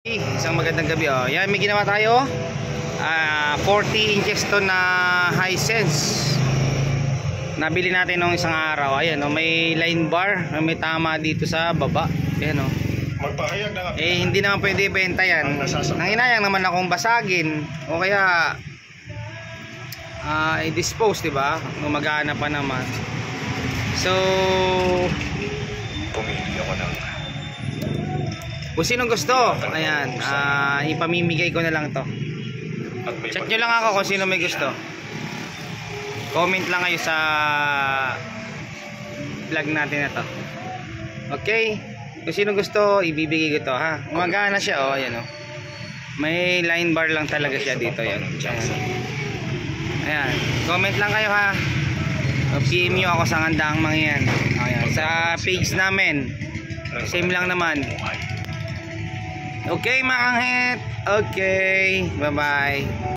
Isang magandang gabi. Yan, may ginawa tayo 40 inches to na Hisense. Nabili natin nung isang araw. Ayan, may line bar, may tama dito sa baba. Ayan, magpahayag na nga. hindi naman pwede ibenta yan. Nanginayang naman akong basagin o kaya i-dispose, diba? Gumagana pa naman. So pumili ako ng kung sinong gusto, ayan, ipamimigay ko na lang to. Check nyo lang ako kung sino may gusto. Comment lang kayo sa vlog natin na to. Okay? Kung sino gusto, ibibigay ko to, ha. Gumagana siya, ayan, may line bar lang talaga siya dito, yan. Ayan. Comment lang kayo, ha. PM nyo ako sa handang mga yan. Ayan. Sa page namin, same lang naman. Okay, mga kanghit. Okay, bye bye.